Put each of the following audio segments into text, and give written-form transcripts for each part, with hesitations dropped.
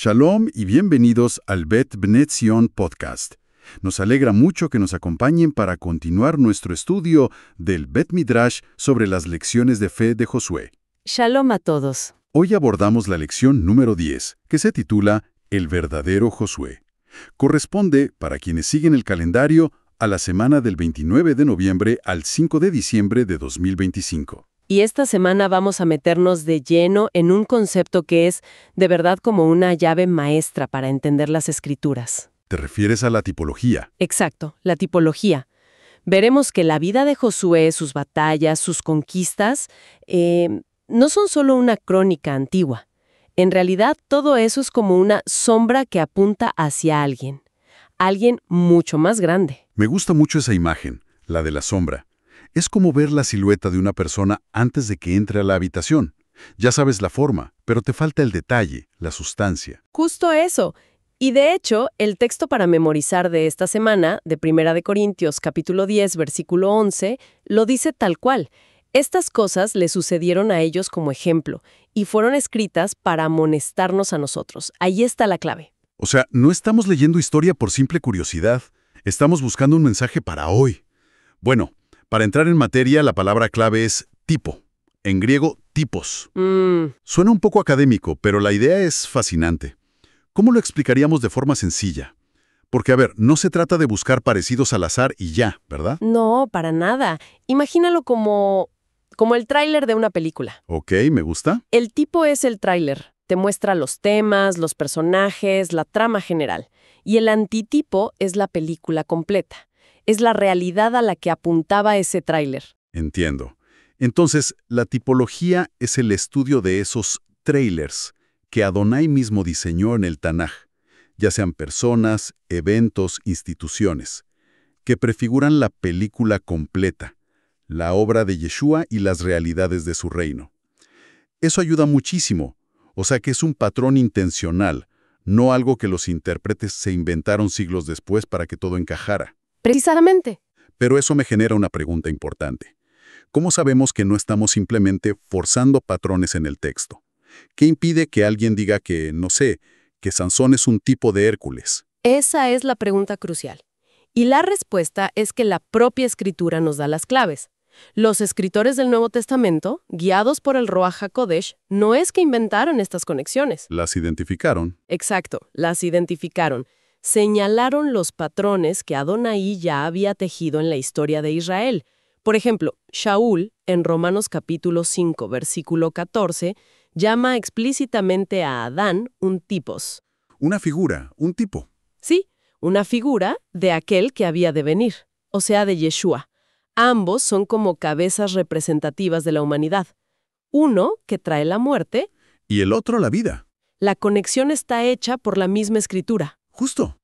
Shalom y bienvenidos al Bet Bnei Zion Podcast. Nos alegra mucho que nos acompañen para continuar nuestro estudio del Bet Midrash sobre las lecciones de fe de Josué. Shalom a todos. Hoy abordamos la lección número 10, que se titula El verdadero Josué. Corresponde, para quienes siguen el calendario, a la semana del 29 de noviembre al 5 de diciembre de 2025. Y esta semana vamos a meternos de lleno en un concepto que es de verdad como una llave maestra para entender las Escrituras. ¿Te refieres a la tipología? Exacto, la tipología. Veremos que la vida de Josué, sus batallas, sus conquistas, no son solo una crónica antigua. En realidad, todo eso es como una sombra que apunta hacia alguien mucho más grande. Me gusta mucho esa imagen, la de la sombra. Es como ver la silueta de una persona antes de que entre a la habitación. Ya sabes la forma, pero te falta el detalle, la sustancia. Justo eso. Y de hecho, el texto para memorizar de esta semana, de 1 de Corintios capítulo 10, versículo 11, lo dice tal cual. Estas cosas le sucedieron a ellos como ejemplo y fueron escritas para amonestarnos a nosotros. Ahí está la clave. O sea, no estamos leyendo historia por simple curiosidad. Estamos buscando un mensaje para hoy. Bueno, para entrar en materia, la palabra clave es tipo. En griego, tipos. Suena un poco académico, pero la idea es fascinante. ¿Cómo lo explicaríamos de forma sencilla? Porque, a ver, no se trata de buscar parecidos al azar y ya, ¿verdad? No, para nada. Imagínalo como el tráiler de una película. Ok, me gusta. El tipo es el tráiler. Te muestra los temas, los personajes, la trama general. Y el antitipo es la película completa. Es la realidad a la que apuntaba ese tráiler. Entiendo. Entonces, la tipología es el estudio de esos trailers que Adonai mismo diseñó en el Tanaj, ya sean personas, eventos, instituciones, que prefiguran la película completa, la obra de Yeshua y las realidades de su reino. Eso ayuda muchísimo, o sea que es un patrón intencional, no algo que los intérpretes se inventaron siglos después para que todo encajara. Precisamente. Pero eso me genera una pregunta importante. ¿Cómo sabemos que no estamos simplemente forzando patrones en el texto? ¿Qué impide que alguien diga que, no sé, que Sansón es un tipo de Hércules? Esa es la pregunta crucial. Y la respuesta es que la propia Escritura nos da las claves. Los escritores del Nuevo Testamento, guiados por el Ruach HaKodesh, no es que inventaron estas conexiones. Las identificaron. Exacto, las identificaron. Señalaron los patrones que Adonai ya había tejido en la historia de Israel. Por ejemplo, Shaul, en Romanos capítulo 5, versículo 14, llama explícitamente a Adán un tipos. Una figura, un tipo. Sí, una figura de aquel que había de venir, o sea, de Yeshua. Ambos son como cabezas representativas de la humanidad. Uno que trae la muerte. Y el otro la vida. La conexión está hecha por la misma Escritura. Justo.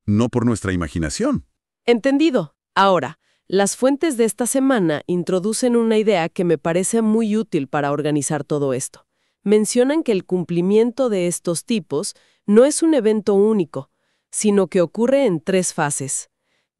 No por nuestra imaginación. Entendido. Ahora, las fuentes de esta semana introducen una idea que me parece muy útil para organizar todo esto. Mencionan que el cumplimiento de estos tipos no es un evento único, sino que ocurre en 3 fases.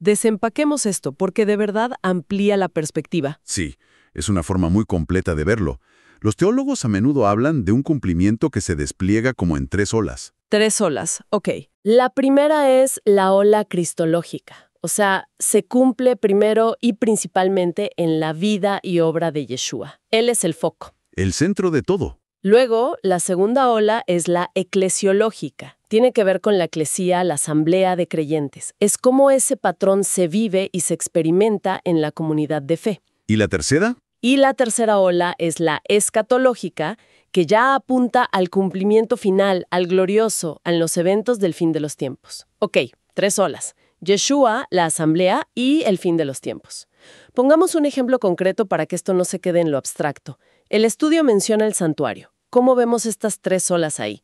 Desempaquemos esto porque de verdad amplía la perspectiva. Sí, es una forma muy completa de verlo. Los teólogos a menudo hablan de un cumplimiento que se despliega como en 3 olas. 3 olas, ok. La primera es la ola cristológica. O sea, se cumple primero y principalmente en la vida y obra de Yeshua. Él es el foco. El centro de todo. Luego, la segunda ola es la eclesiológica. Tiene que ver con la eclesía, la asamblea de creyentes. Es cómo ese patrón se vive y se experimenta en la comunidad de fe. ¿Y la tercera? Y la tercera ola es la escatológica, que ya apunta al cumplimiento final, al glorioso, en los eventos del fin de los tiempos. Ok, 3 olas. Yeshua, la asamblea y el fin de los tiempos. Pongamos un ejemplo concreto para que esto no se quede en lo abstracto. El estudio menciona el santuario. ¿Cómo vemos estas 3 olas ahí?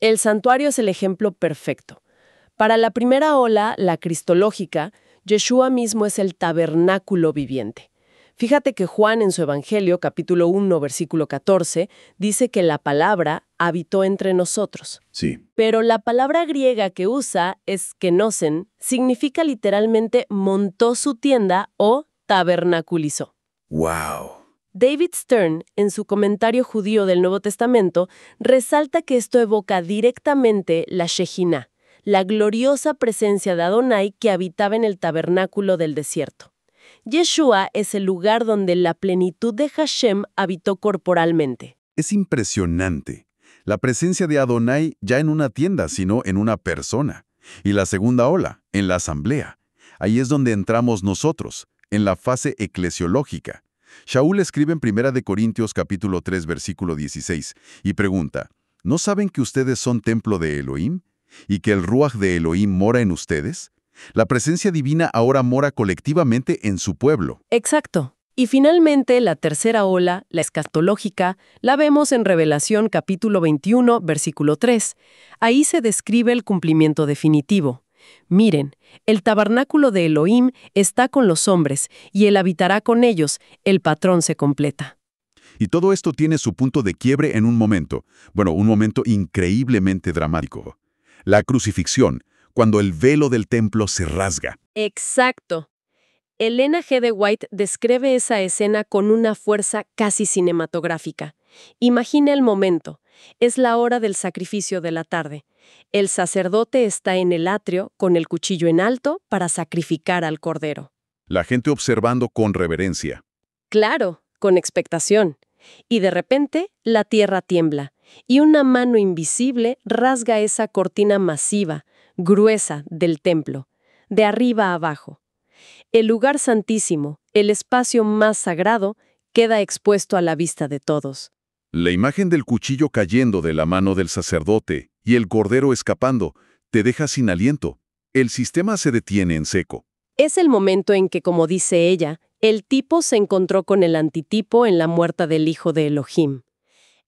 El santuario es el ejemplo perfecto. Para la primera ola, la cristológica, Yeshua mismo es el tabernáculo viviente. Fíjate que Juan en su Evangelio, capítulo 1, versículo 14, dice que la palabra habitó entre nosotros. Sí. Pero la palabra griega que usa es kenosen, significa literalmente montó su tienda o tabernaculizó. ¡Wow! David Stern, en su comentario judío del Nuevo Testamento, resalta que esto evoca directamente la Shejinah, la gloriosa presencia de Adonai que habitaba en el tabernáculo del desierto. Yeshua es el lugar donde la plenitud de Hashem habitó corporalmente. Es impresionante. La presencia de Adonai ya en una tienda, sino en una persona. Y la segunda ola, en la asamblea. Ahí es donde entramos nosotros, en la fase eclesiológica. Shaul escribe en 1 Corintios capítulo 3, versículo 16, y pregunta, ¿no saben que ustedes son templo de Elohim? ¿Y que el Ruaj de Elohim mora en ustedes? La presencia divina ahora mora colectivamente en su pueblo. Exacto. Y finalmente, la tercera ola, la escatológica, la vemos en Revelación capítulo 21, versículo 3. Ahí se describe el cumplimiento definitivo. Miren, el tabernáculo de Elohim está con los hombres, y él habitará con ellos. El patrón se completa. Y todo esto tiene su punto de quiebre en un momento. Bueno, un momento increíblemente dramático. La crucifixión, cuando el velo del templo se rasga. Exacto. Elena G. de White describe esa escena con una fuerza casi cinematográfica. Imagina el momento. Es la hora del sacrificio de la tarde. El sacerdote está en el atrio con el cuchillo en alto para sacrificar al cordero. La gente observando con reverencia. Claro, con expectación. Y de repente, la tierra tiembla, y una mano invisible rasga esa cortina masiva, gruesa del templo, de arriba a abajo. El lugar santísimo, el espacio más sagrado, queda expuesto a la vista de todos. La imagen del cuchillo cayendo de la mano del sacerdote y el cordero escapando te deja sin aliento. El sistema se detiene en seco. Es el momento en que, como dice ella, el tipo se encontró con el antitipo en la muerte del hijo de Elohim.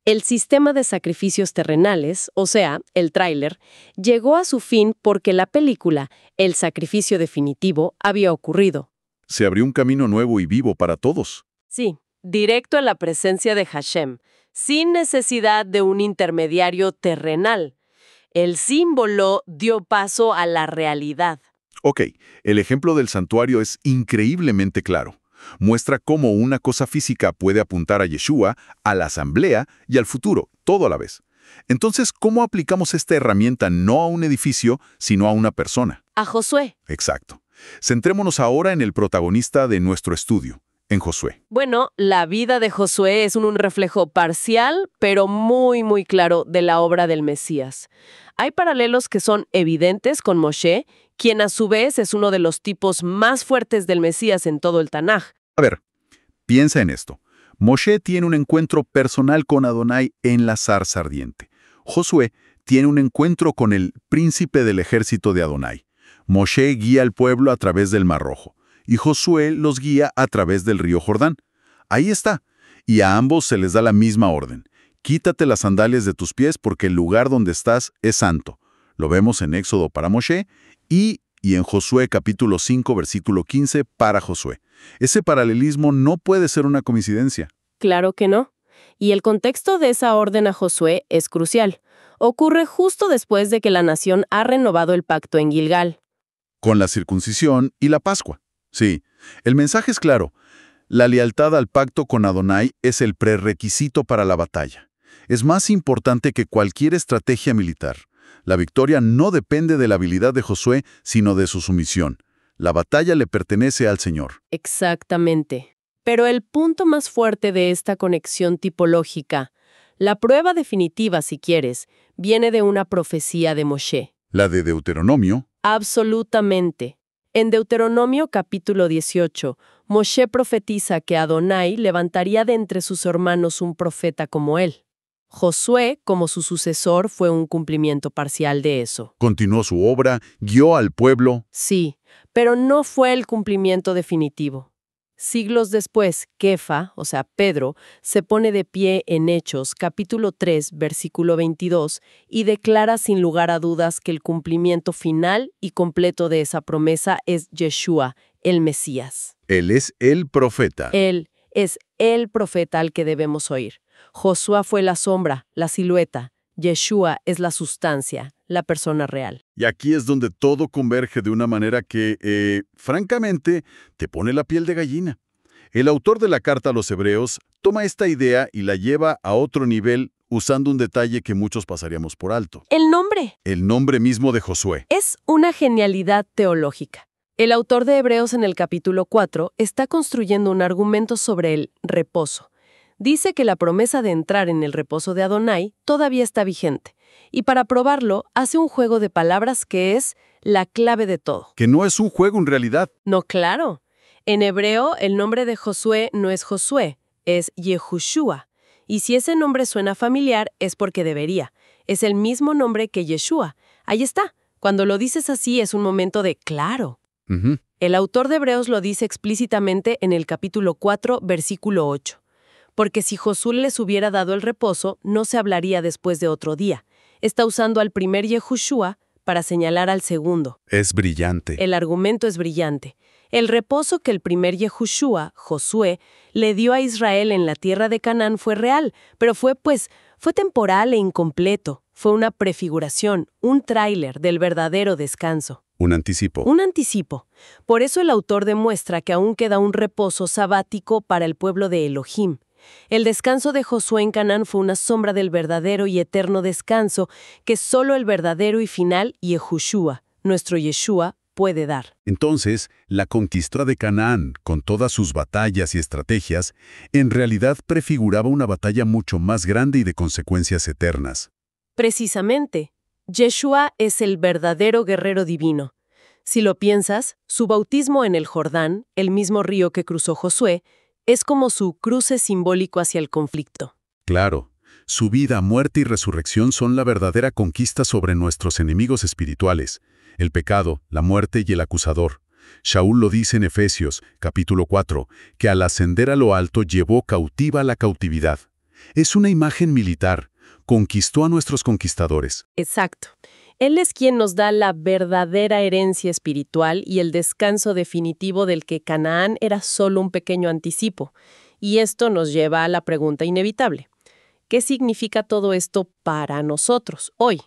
El sistema de sacrificios terrenales, o sea, el tráiler, llegó a su fin porque la película, el sacrificio definitivo, había ocurrido. Se abrió un camino nuevo y vivo para todos. Sí, directo a la presencia de Hashem, sin necesidad de un intermediario terrenal. El símbolo dio paso a la realidad. Ok, el ejemplo del santuario es increíblemente claro. Muestra cómo una cosa física puede apuntar a Yeshua, a la asamblea y al futuro, todo a la vez. Entonces, ¿cómo aplicamos esta herramienta no a un edificio, sino a una persona? A Josué. Exacto. Centrémonos ahora en el protagonista de nuestro estudio, en Josué. Bueno, la vida de Josué es un reflejo parcial, pero muy claro de la obra del Mesías. Hay paralelos que son evidentes con Moshe, quien a su vez es uno de los tipos más fuertes del Mesías en todo el Tanaj. A ver, piensa en esto. Moshe tiene un encuentro personal con Adonai en la zarza ardiente. Josué tiene un encuentro con el príncipe del ejército de Adonai. Moshe guía al pueblo a través del Mar Rojo, y Josué los guía a través del río Jordán. Ahí está. Y a ambos se les da la misma orden. Quítate las sandalias de tus pies porque el lugar donde estás es santo. Lo vemos en Éxodo para Moshe y en Josué capítulo 5, versículo 15 para Josué. Ese paralelismo no puede ser una coincidencia. Claro que no. Y el contexto de esa orden a Josué es crucial. Ocurre justo después de que la nación ha renovado el pacto en Gilgal. Con la circuncisión y la Pascua. Sí, el mensaje es claro. La lealtad al pacto con Adonai es el prerequisito para la batalla. Es más importante que cualquier estrategia militar. La victoria no depende de la habilidad de Josué, sino de su sumisión. La batalla le pertenece al Señor. Exactamente. Pero el punto más fuerte de esta conexión tipológica, la prueba definitiva, si quieres, viene de una profecía de Moshe. La de Deuteronomio. Absolutamente. En Deuteronomio capítulo 18, Moshe profetiza que Adonai levantaría de entre sus hermanos un profeta como él. Josué, como su sucesor, fue un cumplimiento parcial de eso. Continuó su obra, guió al pueblo. Sí, pero no fue el cumplimiento definitivo. Siglos después, Kefa, o sea, Pedro, se pone de pie en Hechos, capítulo 3, versículo 22, y declara sin lugar a dudas que el cumplimiento final y completo de esa promesa es Yeshua, el Mesías. Él es el profeta. Él es el profeta al que debemos oír. Josué fue la sombra, la silueta. Yeshua es la sustancia, la persona real. Y aquí es donde todo converge de una manera que, francamente, te pone la piel de gallina. El autor de la carta a los Hebreos toma esta idea y la lleva a otro nivel usando un detalle que muchos pasaríamos por alto. El nombre El nombre mismo de Josué. es una genialidad teológica. El autor de Hebreos en el capítulo 4 está construyendo un argumento sobre el reposo. Dice que la promesa de entrar en el reposo de Adonai todavía está vigente, y para probarlo hace un juego de palabras que es la clave de todo. Que no es un juego en realidad. No, claro. En hebreo, el nombre de Josué no es Josué, es Yehoshua. Y si ese nombre suena familiar, es porque debería. Es el mismo nombre que Yeshua. Ahí está. Cuando lo dices así, es un momento de claro. Ujú. El autor de Hebreos lo dice explícitamente en el capítulo 4, versículo 8. Porque si Josué les hubiera dado el reposo, no se hablaría después de otro día. Está usando al primer Yehoshua para señalar al segundo. Es brillante. El argumento es brillante. El reposo que el primer Yehoshua, Josué, le dio a Israel en la tierra de Canaán fue real, pero fue temporal e incompleto. Fue una prefiguración, un tráiler del verdadero descanso. Un anticipo. Un anticipo. Por eso el autor demuestra que aún queda un reposo sabático para el pueblo de Elohim. El descanso de Josué en Canaán fue una sombra del verdadero y eterno descanso que solo el verdadero y final Yehoshua, nuestro Yeshua, puede dar. Entonces, la conquista de Canaán, con todas sus batallas y estrategias, en realidad prefiguraba una batalla mucho más grande y de consecuencias eternas. Precisamente, Yeshua es el verdadero guerrero divino. Si lo piensas, su bautismo en el Jordán, el mismo río que cruzó Josué, es como su cruce simbólico hacia el conflicto. Claro, su vida, muerte y resurrección son la verdadera conquista sobre nuestros enemigos espirituales, el pecado, la muerte y el acusador. Shaul lo dice en Efesios, capítulo 4, que al ascender a lo alto llevó cautiva la cautividad. Es una imagen militar. Conquistó a nuestros conquistadores. Exacto. Él es quien nos da la verdadera herencia espiritual y el descanso definitivo del que Canaán era solo un pequeño anticipo. Y esto nos lleva a la pregunta inevitable. ¿Qué significa todo esto para nosotros hoy?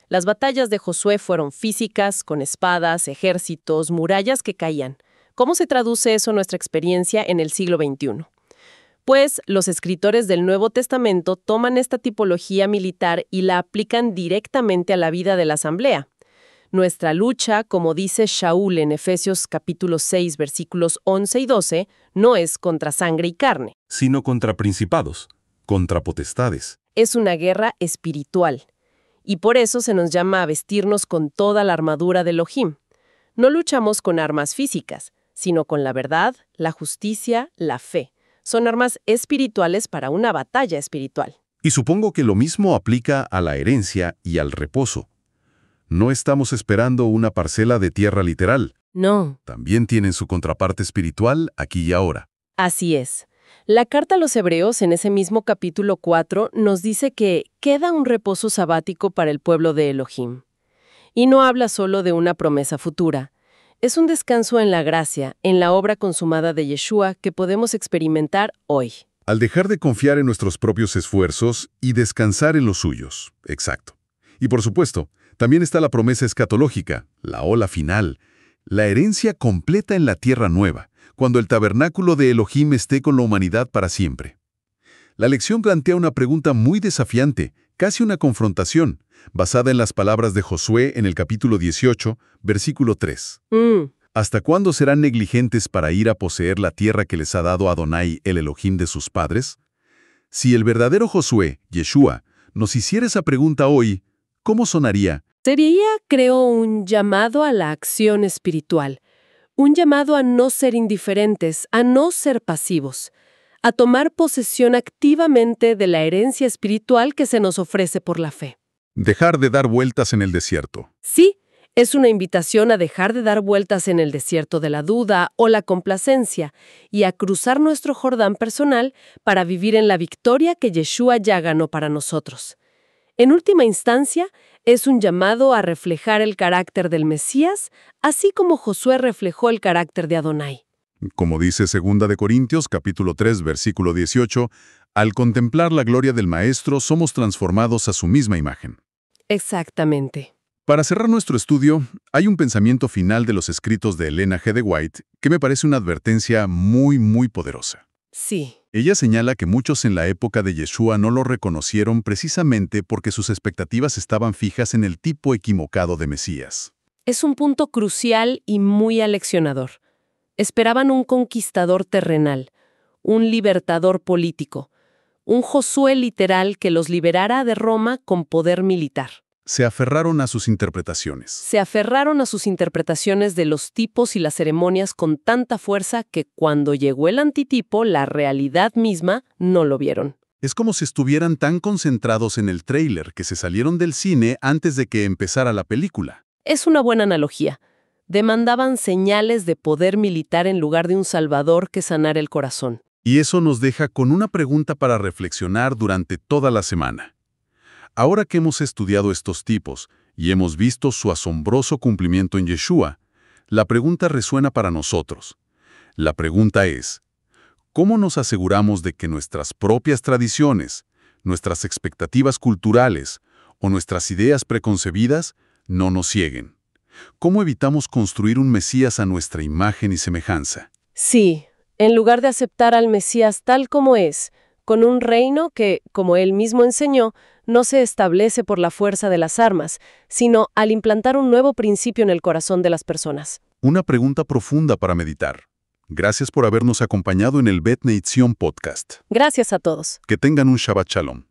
Las batallas de Josué fueron físicas, con espadas, ejércitos, murallas que caían. ¿Cómo se traduce eso en nuestra experiencia en el siglo XXI? Pues los escritores del Nuevo Testamento toman esta tipología militar y la aplican directamente a la vida de la asamblea. Nuestra lucha, como dice Shaul en Efesios capítulo 6, versículos 11 y 12, no es contra sangre y carne. Sino contra principados, contra potestades. Es una guerra espiritual. Y por eso se nos llama a vestirnos con toda la armadura de Elohim. No luchamos con armas físicas, sino con la verdad, la justicia, la fe. Son armas espirituales para una batalla espiritual. Y supongo que lo mismo aplica a la herencia y al reposo. No estamos esperando una parcela de tierra literal. No. También tienen su contraparte espiritual aquí y ahora. Así es. La carta a los Hebreos en ese mismo capítulo 4 nos dice que queda un reposo sabático para el pueblo de Elohim. Y no habla solo de una promesa futura. Es un descanso en la gracia, en la obra consumada de Yeshua que podemos experimentar hoy. Al dejar de confiar en nuestros propios esfuerzos y descansar en los suyos. Exacto. Y por supuesto, también está la promesa escatológica, la ola final, la herencia completa en la tierra nueva, cuando el tabernáculo de Elohim esté con la humanidad para siempre. La lección plantea una pregunta muy desafiante, casi una confrontación, basada en las palabras de Josué en el capítulo 18, versículo 3. ¿Hasta cuándo serán negligentes para ir a poseer la tierra que les ha dado Adonai, el Elohim de sus padres? Si el verdadero Josué, Yeshua, nos hiciera esa pregunta hoy, ¿cómo sonaría? Sería, creo, un llamado a la acción espiritual. Un llamado a no ser indiferentes, a no ser pasivos, a tomar posesión activamente de la herencia espiritual que se nos ofrece por la fe. Dejar de dar vueltas en el desierto. Sí, es una invitación a dejar de dar vueltas en el desierto de la duda o la complacencia y a cruzar nuestro Jordán personal para vivir en la victoria que Yeshua ya ganó para nosotros. En última instancia, es un llamado a reflejar el carácter del Mesías, así como Josué reflejó el carácter de Adonai. Como dice 2 de Corintios, capítulo 3, versículo 18, al contemplar la gloria del Maestro somos transformados a su misma imagen. Exactamente. Para cerrar nuestro estudio, hay un pensamiento final de los escritos de Elena G. de White que me parece una advertencia muy poderosa. Sí. Ella señala que muchos en la época de Yeshua no lo reconocieron precisamente porque sus expectativas estaban fijas en el tipo equivocado de Mesías. Es un punto crucial y muy aleccionador. Esperaban un conquistador terrenal, un libertador político, un Josué literal que los liberara de Roma con poder militar. Se aferraron a sus interpretaciones. Se aferraron a sus interpretaciones de los tipos y las ceremonias con tanta fuerza que cuando llegó el antitipo, la realidad misma, no lo vieron. Es como si estuvieran tan concentrados en el tráiler que se salieron del cine antes de que empezara la película. Es una buena analogía. Demandaban señales de poder militar en lugar de un salvador que sanara el corazón. Y eso nos deja con una pregunta para reflexionar durante toda la semana. Ahora que hemos estudiado estos tipos y hemos visto su asombroso cumplimiento en Yeshua, la pregunta resuena para nosotros. La pregunta es, ¿cómo nos aseguramos de que nuestras propias tradiciones, nuestras expectativas culturales o nuestras ideas preconcebidas no nos cieguen? ¿Cómo evitamos construir un Mesías a nuestra imagen y semejanza? Sí, en lugar de aceptar al Mesías tal como es, con un reino que, como él mismo enseñó, no se establece por la fuerza de las armas, sino al implantar un nuevo principio en el corazón de las personas. Una pregunta profunda para meditar. Gracias por habernos acompañado en el Bet Neitzion Podcast. Gracias a todos. Que tengan un Shabbat Shalom.